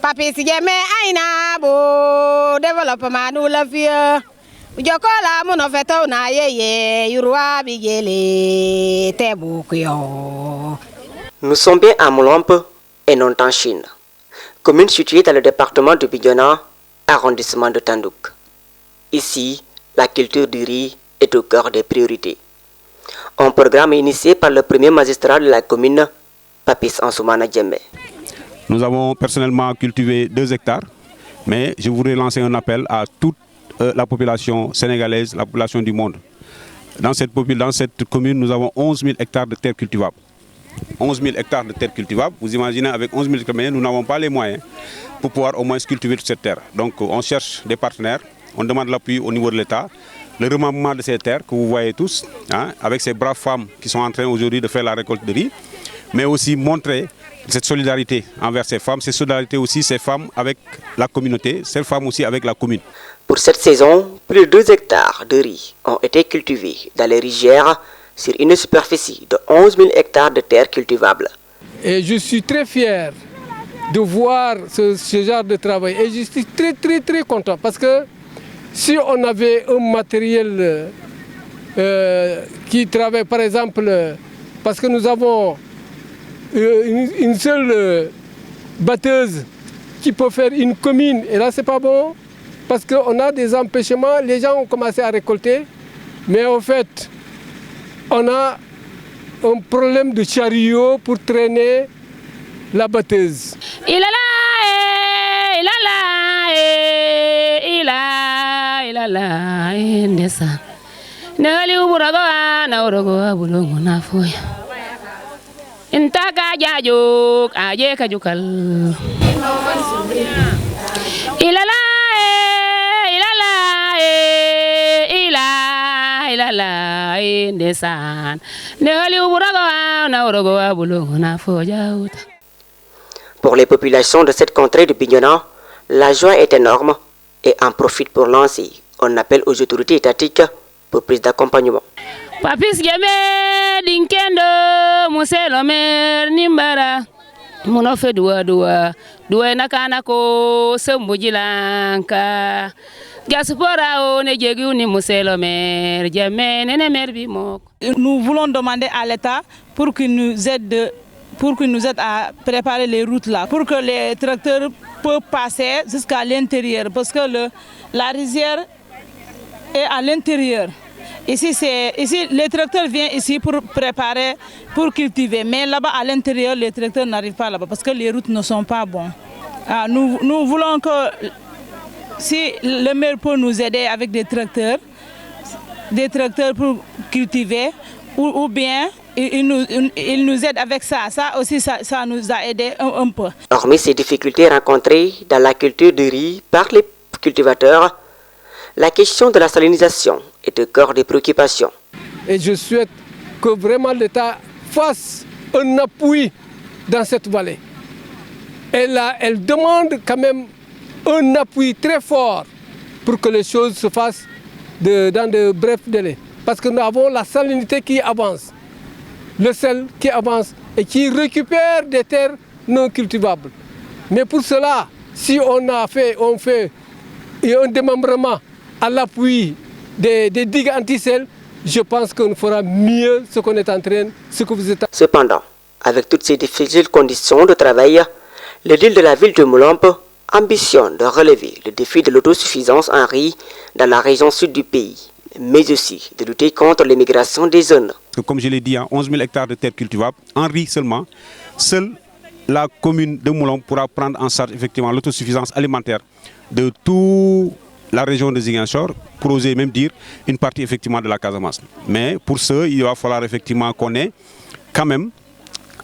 Papi si jeme aina bo développement nous la vie. Jokola mon feto na yeye yurwa bigele tebukyo. Nous sommes bien à Moulombe et non en Chine, commune située dans le département de Bignona, arrondissement de Tandouk. Ici, la culture du riz est au cœur des priorités. Un programme initié par le premier magistrat de la commune, Papis Ansoumana Djembe. Nous avons personnellement cultivé 2 hectares, mais je voudrais lancer un appel à toute la population sénégalaise, la population du monde. Dans cette commune, nous avons 11 000 hectares de terres cultivables. 11 000 hectares de terres cultivables, vous imaginez, avec 11 000 hectares, nous n'avons pas les moyens pour pouvoir au moins cultiver toute cette terre. Donc on cherche des partenaires, on demande l'appui au niveau de l'État, le remembrement de ces terres que vous voyez tous, hein, avec ces braves femmes qui sont en train aujourd'hui de faire la récolte de riz, mais aussi montrer cette solidarité envers ces femmes, cette solidarité aussi ces femmes avec la communauté, ces femmes aussi avec la commune. Pour cette saison, plus de 2 hectares de riz ont été cultivés dans les rizières sur une superficie de 11 000 hectares de terres cultivables. Et je suis très fier de voir ce genre de travail. Et je suis très content parce que si on avait un matériel qui travaille, par exemple, parce que nous avons une seule batteuse qui peut faire une commune, et là c'est pas bon, parce qu'on a des empêchements, les gens ont commencé à récolter, mais en fait, on a un problème de chariot pour traîner la batteuse. Intaka jajuk aje kajukal ilala ndesan nehali uburaga na orogo abulungu na foja. Pour les populations de cette contrée de Bignona, la joie est énorme et en profite pour lancer un appel aux autorités étatiques pour plus d'accompagnement. Papis Djembe dinkendo muselomer nimbara munofe dua nakana ko sembujilanka diaspora o ne jegi uni muselomer Djembe nene merbi mok. Nous voulons demander à l'État pour qu'il nous aide à préparer les routes là, pour que les tracteurs peuvent passer jusqu'à l'intérieur, parce que la rizière est à l'intérieur. Ici, les tracteurs viennent ici pour préparer, pour cultiver. Mais là-bas, à l'intérieur, les tracteurs n'arrivent pas là-bas parce que les routes ne sont pas bonnes. Nous voulons que si le maire peut nous aider avec des tracteurs pour cultiver, ou bien il nous aide avec ça. Ça aussi, ça nous a aidé un peu. Hormis ces difficultés rencontrées dans la culture du riz par les cultivateurs, la question de la salinisation est au cœur des préoccupations. Et je souhaite que vraiment l'État fasse un appui dans cette vallée. Elle demande quand même un appui très fort pour que les choses se fassent dans de brefs délais. Parce que nous avons la salinité qui avance, le sel qui avance et qui récupère des terres non cultivables. Mais pour cela, si on fait un démembrement à l'appui des digues anti-sel, je pense qu'on fera mieux ce qu'on est en train, ce que vous êtes. Cependant, avec toutes ces difficiles conditions de travail, l'édile de la ville de Moulombe ambitionne de relever le défi de l'autosuffisance en riz dans la région sud du pays, mais aussi de lutter contre l'immigration des zones. Comme je l'ai dit, 11 000 hectares de terres cultivables, en riz seulement, seule la commune de Moulombe pourra prendre en charge effectivement l'autosuffisance alimentaire de toute la région de Ziguinchor, pour oser même dire une partie effectivement de la Casamance. Mais pour ce, il va falloir effectivement qu'on ait quand même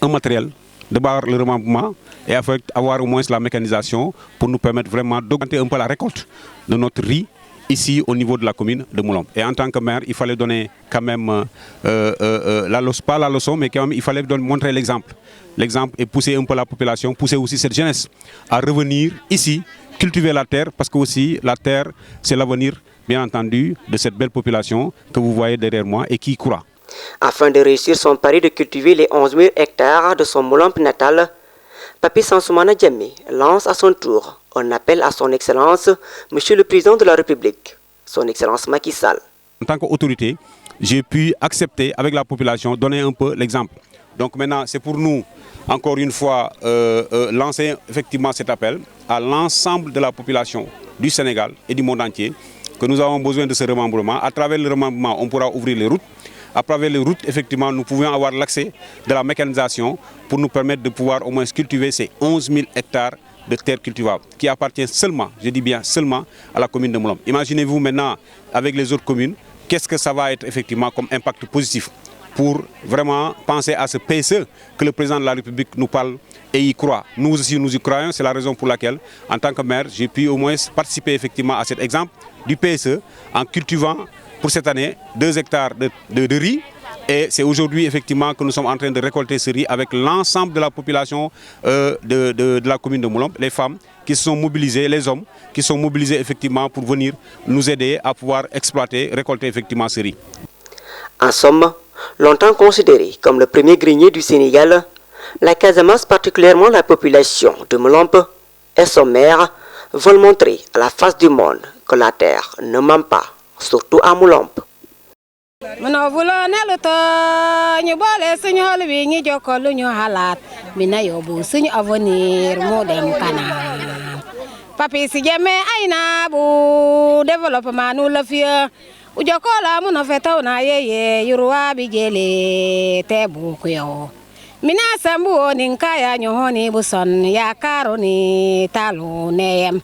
un matériel, d'abord le remembrement et avoir au moins la mécanisation pour nous permettre vraiment d'augmenter un peu la récolte de notre riz ici au niveau de la commune de Moulombe. Et en tant que maire, il fallait donner quand même, pas la leçon, mais quand même il fallait montrer l'exemple. L'exemple et pousser un peu la population, pousser aussi cette jeunesse à revenir ici, cultiver la terre, parce que aussi la terre, c'est l'avenir, bien entendu, de cette belle population que vous voyez derrière moi et qui y croit. Afin de réussir son pari de cultiver les 11 000 hectares de son Moulombe natal, Papi Sansoumana Diamé lance à son tour un appel à son Excellence, Monsieur le Président de la République, son Excellence Macky Sall. En tant qu'autorité, j'ai pu accepter avec la population, donner un peu l'exemple. Donc maintenant, c'est pour nous, encore une fois, lancer effectivement cet appel à l'ensemble de la population du Sénégal et du monde entier, que nous avons besoin de ce remembrement. À travers le remembrement, on pourra ouvrir les routes. À travers les routes, effectivement, nous pouvons avoir l'accès de la mécanisation pour nous permettre de pouvoir au moins cultiver ces 11 000 hectares de terres cultivables qui appartiennent seulement, je dis bien seulement, à la commune de Moulom. Imaginez-vous maintenant, avec les autres communes, qu'est-ce que ça va être effectivement comme impact positif pour vraiment penser à ce PSE que le président de la République nous parle et y croit. Nous aussi, nous y croyons. C'est la raison pour laquelle, en tant que maire, j'ai pu au moins participer effectivement à cet exemple du PSE en cultivant pour cette année 2 hectares de riz. Et c'est aujourd'hui effectivement que nous sommes en train de récolter ce riz avec l'ensemble de la population de la commune de Moulom, les femmes qui se sont mobilisées, les hommes qui sont mobilisés effectivement pour venir nous aider à pouvoir exploiter, récolter effectivement ce riz. En somme, longtemps considéré comme le premier grenier du Sénégal, la Casamance, particulièrement la population de Moulomp et son maire, veulent montrer à la face du monde que la terre ne ment pas, surtout à Moulomp. Mano vulo nelu to ñu boole suñu xol wi ñi jokko lu ñu xalaat mina yóbbu suñu avenir mu dem kanam Papi si Diamé ay na bu développement nu la fiya u jokko la mu no fetaw na yeye yurwa bi jele te bu ko yo mina sambu onin kaya nyohoni bu son ya karo ni talu neyem